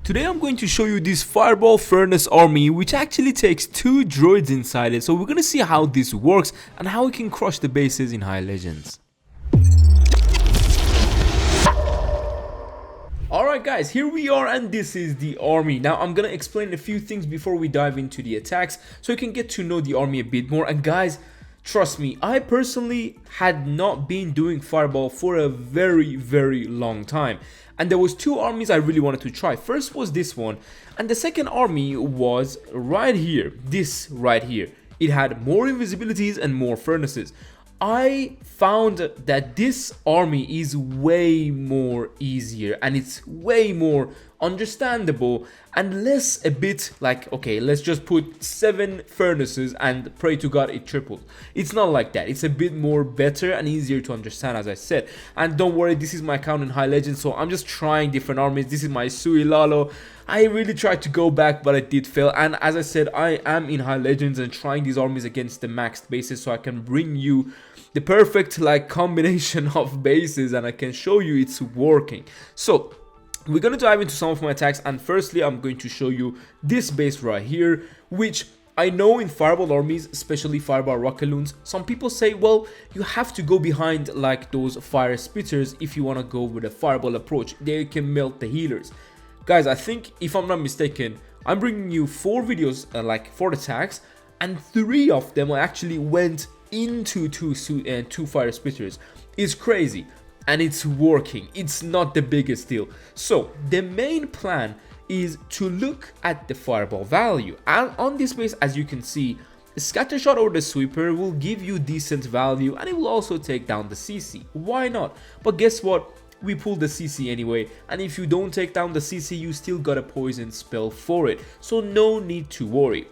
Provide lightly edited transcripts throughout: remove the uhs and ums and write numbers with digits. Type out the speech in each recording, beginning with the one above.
Today I'm going to show you this Fireball Furnace army, which actually takes 2 droids inside it. So we're gonna see how this works and how we can crush the bases in High Legends. Alright guys, here we are and this is the army. Now I'm gonna explain a few things before we dive into the attacks so you can get to know the army a bit more. And guys, trust me, I personally had not been doing Fireball for a very long time. And there was 2 armies I really wanted to try. First was this one, and the second army was right here, this right here. It had more invisibilities and more furnaces. I found that this army is way more easier and it's way more understandable and less a bit like, okay, let's just put 7 furnaces and pray to God it triples. It's not like that. It's a bit more better and easier to understand, as I said. And don't worry, this is my account in High Legends, so I'm just trying different armies. This is my Sui Lalo. I really tried to go back, but I did fail. And as I said, I am in High Legends and trying these armies against the maxed bases so I can bring you the perfect like combination of bases and I can show you it's working. So we're going to dive into some of my attacks, and firstly I'm going to show you this base right here, which I know in Fireball armies, especially Fireball Rocket Loons, some people say, well, you have to go behind like those fire spitters if you want to go with a Fireball approach. They can melt the healers. Guys, I think if I'm not mistaken, I'm bringing you 4 videos, like 4 attacks, and 3 of them actually went into two fire spitters. It's crazy and it's working. It's not the biggest deal. So the main plan is to look at the Fireball value, and on this base, as you can see, the scatter shot or the sweeper will give you decent value and it will also take down the CC. Why not? But guess what? We pulled the CC anyway, and if you don't take down the CC, you still got a poison spell for it, so no need to worry.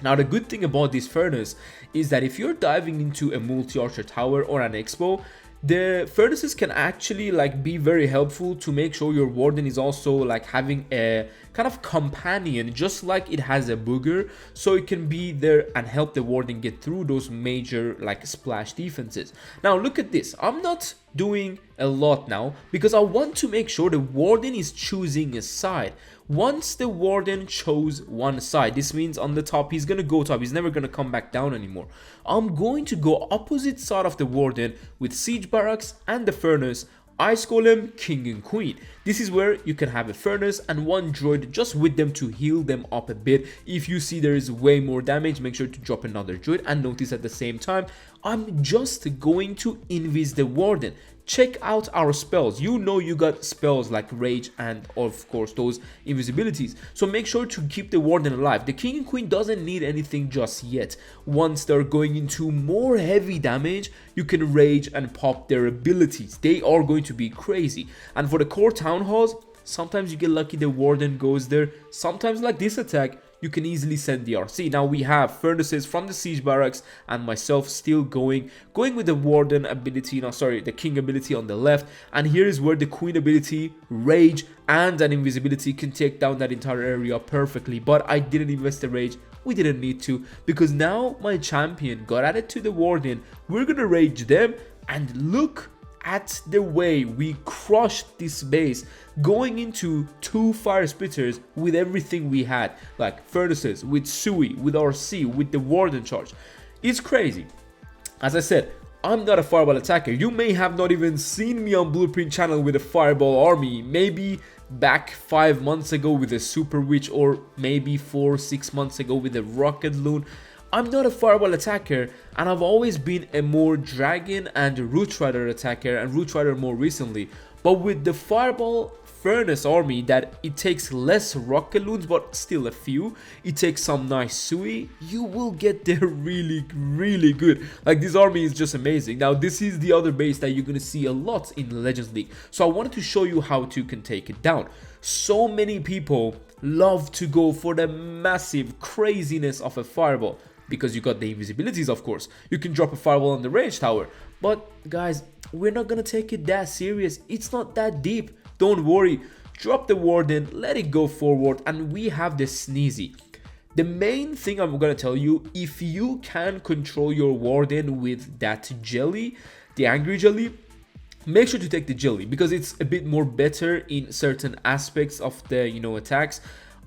Now the good thing about this furnace is that if you're diving into a multi-archer tower or an expo, the furnaces can actually like be very helpful to make sure your warden is also like having a kind of companion, just like it has a booger, so it can be there and help the warden get through those major like splash defenses. Now look at this, I'm not doing a lot now because I want to make sure the warden is choosing a side. Once the warden chose one side, this means on the top he's gonna go top, he's never gonna come back down anymore. I'm going to go opposite side of the warden with siege barracks and the furnace, ice golem, king and queen. This is where you can have a furnace and 1 droid just with them to heal them up a bit. If you see there is way more damage, make sure to drop another droid, and notice at the same time I'm just going to invis the warden. Check out our spells. You know you got spells like rage and of course those invisibilities, so make sure to keep the warden alive. The king and queen doesn't need anything just yet. Once they're going into more heavy damage, you can rage and pop their abilities. They are going to be crazy. And for the core town halls, sometimes you get lucky the warden goes there. Sometimes like this attack, you can easily send the RC. Now we have furnaces from the siege barracks and myself still going with the warden ability, no sorry, the king ability on the left, and here is where the queen ability, rage and an invisibility can take down that entire area perfectly. But I didn't invest the rage, we didn't need to, because now my champion got added to the warden. We're gonna rage them, and look at the way we crushed this base, going into 2 fire spitters with everything we had, like furnaces, with Sui, with RC, with the warden charge. It's crazy. As I said, I'm not a Fireball attacker. You may have not even seen me on Blueprint channel with a Fireball army, maybe back 5 months ago with a Super Witch, or maybe 4-6 months ago with a Rocket Loon. I'm not a Fireball attacker, and I've always been a more Dragon and Root Rider attacker, and Root Rider more recently. But with the Fireball Furnace army, that it takes less Rocket Loons but still a few, it takes some nice Sui, you will get there really good. Like, this army is just amazing. Now this is the other base that you're gonna see a lot in the Legends League, so I wanted to show you how to can take it down. So many people love to go for the massive craziness of a Fireball, because you got the invisibilities, of course. You can drop a Fireball on the range tower. But guys, we're not gonna take it that serious. It's not that deep. Don't worry. Drop the warden, let it go forward, and we have the sneezy. The main thing I'm gonna tell you, if you can control your warden with that jelly, the angry jelly, make sure to take the jelly because it's a bit more better in certain aspects of the attacks.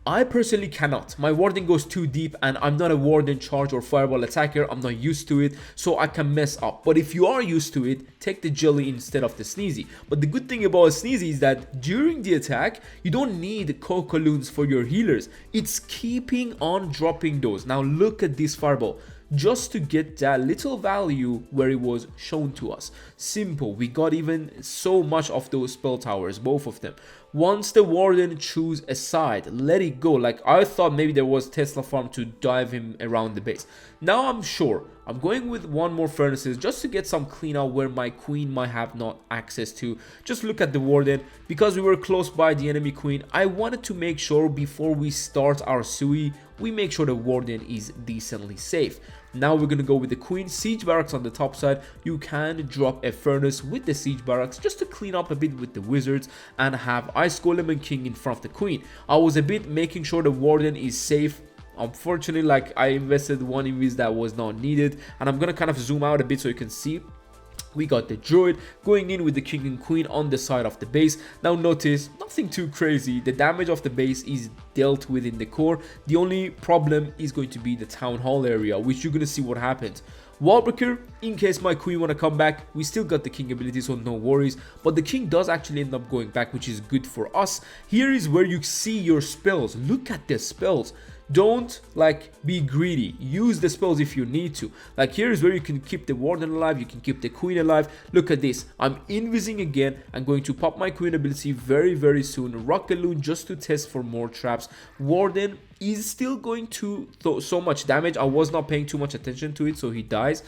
I personally cannot. My warden goes too deep and I'm not a warden charge or fireball attacker. I'm not used to it, so I can mess up. But if you are used to it, take the jelly instead of the sneezy. But the good thing about a sneezy is that during the attack, you don't need cocoons for your healers. It's keeping on dropping those. Now look at this fireball. Just to get that little value where it was shown to us. Simple. We got even so much of those spell towers, both of them. Once the warden choose a side, let it go. Like I thought maybe there was Tesla farm to dive him around the base. Now I'm sure I'm going with one more furnaces just to get some clean out where my queen might have not access to. Just look at the warden. Because we were close by the enemy queen, I wanted to make sure before we start our sui, we make sure the warden is decently safe. Now we're gonna go with the queen. Siege barracks on the top side. You can drop a furnace with the siege barracks just to clean up a bit with the wizards and have ice golem and king in front of the queen. I was a bit making sure the warden is safe. Unfortunately, like I invested one invis that was not needed, and I'm gonna kind of zoom out a bit so you can see. We got the druid going in with the king and queen on the side of the base. Now notice, nothing too crazy. The damage of the base is dealt with in the core. The only problem is going to be the town hall area, which you're going to see what happens. Wallbreaker, in case my queen want to come back, we still got the king ability, so no worries. But the king does actually end up going back, which is good for us. Here is where you see your spells. Look at the spells. Don't like be greedy. Use the spells if you need to. Like here is where you can keep the warden alive, you can keep the queen alive. Look at this. I'm invising again. I'm going to pop my queen ability very soon. Rock Balloon just to test for more traps. Warden is still going to throw so much damage. I was not paying too much attention to it, so he dies.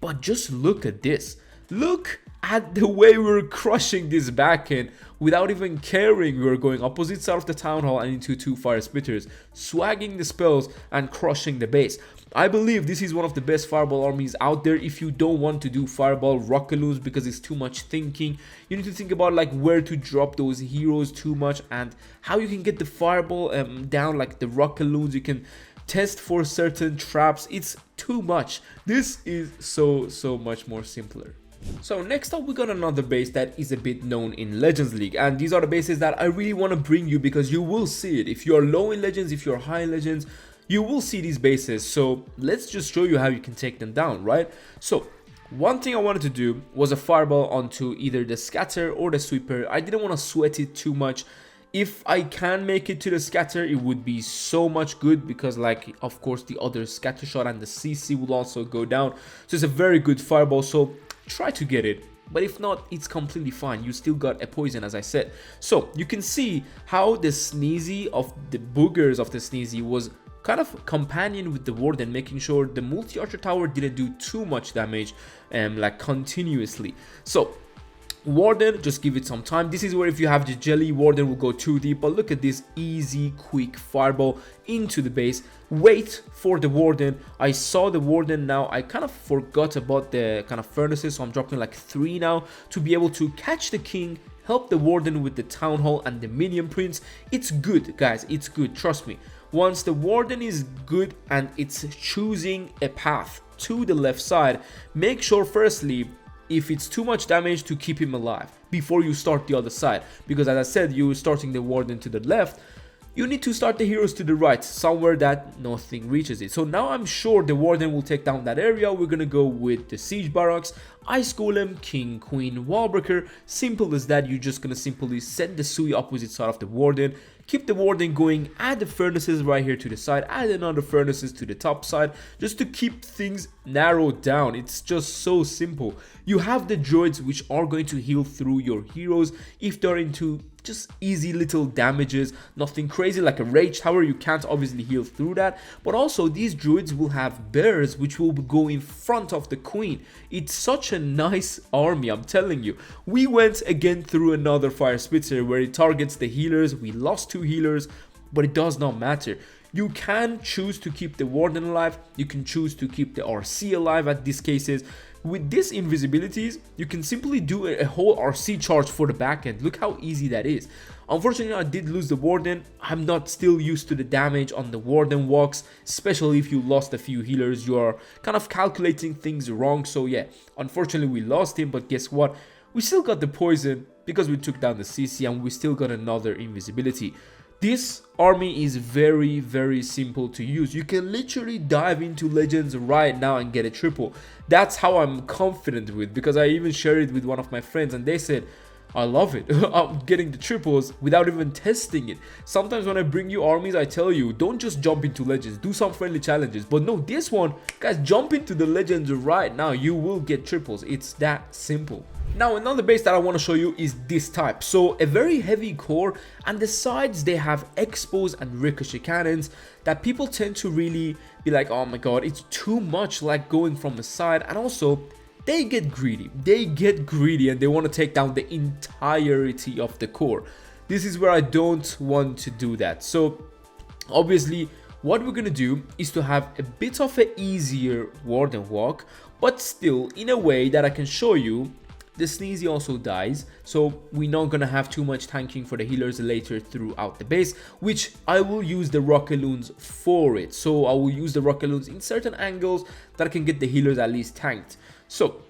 But just look at this. Look at the way we're crushing this back end without even caring. We're going opposite side of the town hall and into two fire spitters, swagging the spells and crushing the base. I believe this is one of the best fireball armies out there. If you don't want to do fireball rockaloons because it's too much thinking, you need to think about like where to drop those heroes too much and how you can get the fireball down, like the rockaloons. You can test for certain traps. It's too much. This is so much more simpler. So next up we got another base that is a bit known in Legends League, and these are the bases that I really want to bring you because you will see it. If you're low in Legends, if you're high in Legends, you will see these bases. So let's just show you how you can take them down, right? So one thing I wanted to do was a fireball onto either the scatter or the sweeper. I didn't want to sweat it too much. If I can make it to the scatter, it would be so much good because like of course the other scatter shot and the CC will also go down. So it's a very good fireball, so try to get it. But if not, it's completely fine. You still got a poison, as I said. So you can see how the sneezy of the boogers of the sneezy was kind of companion with the warden, making sure the multi-archer tower didn't do too much damage like continuously. So warden, just give it some time. This is where if you have the jelly, warden will go too deep. But look at this easy quick fireball into the base. Wait for the warden. I saw the warden. Now I kind of forgot about the kind of furnaces, so I'm dropping like 3 now to be able to catch the king, help the warden with the town hall and the minion prince. It's good, guys, it's good, trust me. Once the warden is good and it's choosing a path to the left side, make sure firstly if it's too much damage to keep him alive before you start the other side, because as I said, you're starting the warden to the left, you need to start the heroes to the right, somewhere that nothing reaches it. So now I'm sure the warden will take down that area. We're gonna go with the siege barracks, ice golem, king, queen, wallbreaker. Simple as that. You're just gonna simply set the sui opposite side of the warden, keep the warden going, add the furnaces right here to the side, add another furnaces to the top side, just to keep things narrowed down. It's just so simple. You have the droids which are going to heal through your heroes if they're into just easy little damages, nothing crazy like a rage tower. You can't obviously heal through that, but also these druids will have bears which will go in front of the queen. It's such a nice army, I'm telling you. We went again through another fire spitzer where it targets the healers. We lost 2 healers, but it does not matter. You can choose to keep the warden alive, you can choose to keep the RC alive at these cases. With these invisibilities, you can simply do a whole RC charge for the back end. Look how easy that is. Unfortunately, I did lose the warden. I'm not still used to the damage on the warden walks, especially if you lost a few healers. You are kind of calculating things wrong. So yeah, unfortunately we lost him, but guess what? we still got the poison because we took down the CC, and we still got another invisibility. This army is very, very simple to use. You can literally dive into Legends right now and get a triple. That's how I'm confident with, because I even shared it with one of my friends and they said, I love it. I'm getting the triples without even testing it. Sometimes when I bring you armies, I tell you, don't just jump into Legends, do some friendly challenges. But no, this one, guys, jump into the Legends right now. You will get triples. It's that simple. Now, another base that I want to show you is this type. So a very heavy core, and the sides, they have expos and ricochet cannons that people tend to really be like, oh my god, it's too much like going from the side. And also, they get greedy and they want to take down the entirety of the core. This is where I don't want to do that. So obviously what we're gonna do is to have a bit of an easier warden walk, but still in a way that I can show you. The Sneezy also dies, so we're not gonna have too much tanking for the healers later throughout the base, which I will use the Rockaloons for it. So I will use the Rockaloons in certain angles that I can get the healers at least tanked. So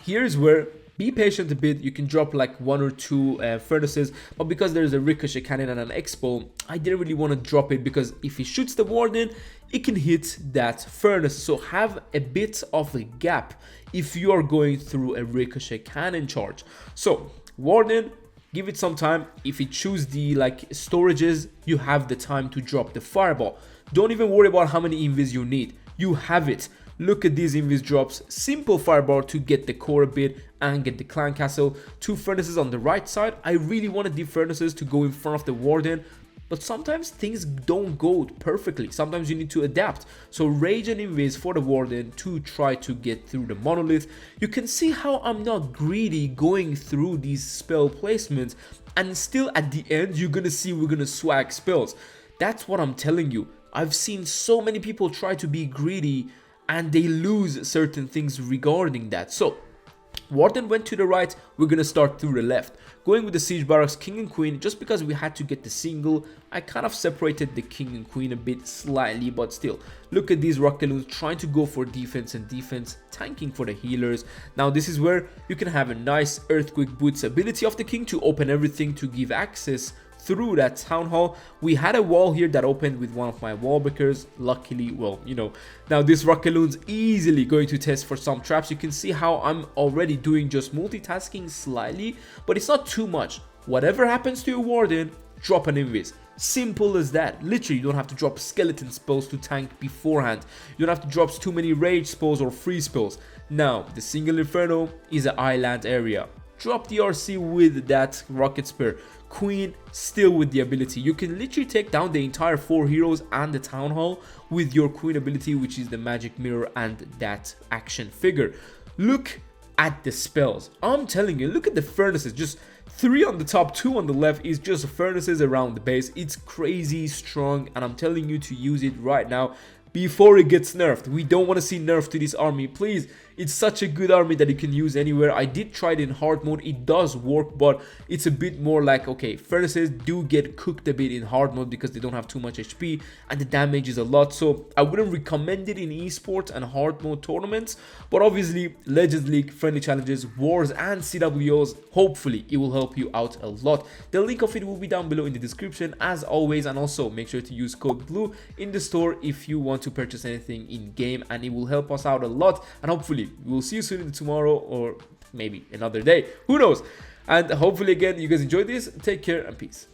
here's where, be patient a bit. You can drop like 1 or 2 furnaces, but because there's a ricochet cannon and an expo, I didn't really want to drop it, because if he shoots the warden, it can hit that furnace. So have a bit of a gap if you are going through a ricochet cannon charge. So warden, give it some time. If you choose the like storages, you have the time to drop the fireball. Don't even worry about how many invis you need, you have it. Look at these invis drops. Simple fireball to get the core a bit and get the clan castle. 2 furnaces on the right side. I really wanted the furnaces to go in front of the warden, but sometimes things don't go perfectly. Sometimes you need to adapt. So rage and invis for the warden to try to get through the monolith. You can see how I'm not greedy going through these spell placements, and still at the end you're gonna see we're gonna swag spells. That's what I'm telling you. I've seen so many people try to be greedy and they lose certain things regarding that. So warden went to the right, we're gonna start through the left, going with the siege barracks, king and queen. Just because we had to get the single, I kind of separated the king and queen a bit slightly, but still, look at these Rockaloons trying to go for defense and defense, tanking for the healers. Now this is where you can have a nice earthquake boots ability of the king to open everything to give access through that town hall. We had a wall here that opened with one of my wall breakers, luckily. Well, you know, now this Rockaloon's easily going to test for some traps. You can see how I'm already doing just multitasking slightly, but it's not too much. Whatever happens to your warden, drop an invis. Simple as that. Literally, you don't have to drop skeleton spells to tank beforehand. You don't have to drop too many rage spells or free spells. Now the single inferno is an island area. Drop the RC with that rocket spear. Queen still with the ability. You can literally take down the entire 4 heroes and the town hall with your queen ability, which is the magic mirror and that action figure. Look at the spells. I'm telling you, look at the furnaces. Just 3 on the top, 2 on the left is just furnaces around the base. It's crazy strong, and I'm telling you to use it right now before it gets nerfed. We don't want to see nerf to this army, please. It's such a good army that you can use anywhere. I did try it in hard mode, it does work, but it's a bit more like, okay, furnaces do get cooked a bit in hard mode because they don't have too much HP and the damage is a lot. So I wouldn't recommend it in esports and hard mode tournaments, but obviously Legends League, friendly challenges, wars and CWOs, hopefully it will help you out a lot. The link of it will be down below in the description as always, and also make sure to use code BLUE in the store if you want to purchase anything in game, and it will help us out a lot. And hopefully we'll see you soon tomorrow, or maybe another day, who knows. And hopefully again you guys enjoyed this. Take care and peace.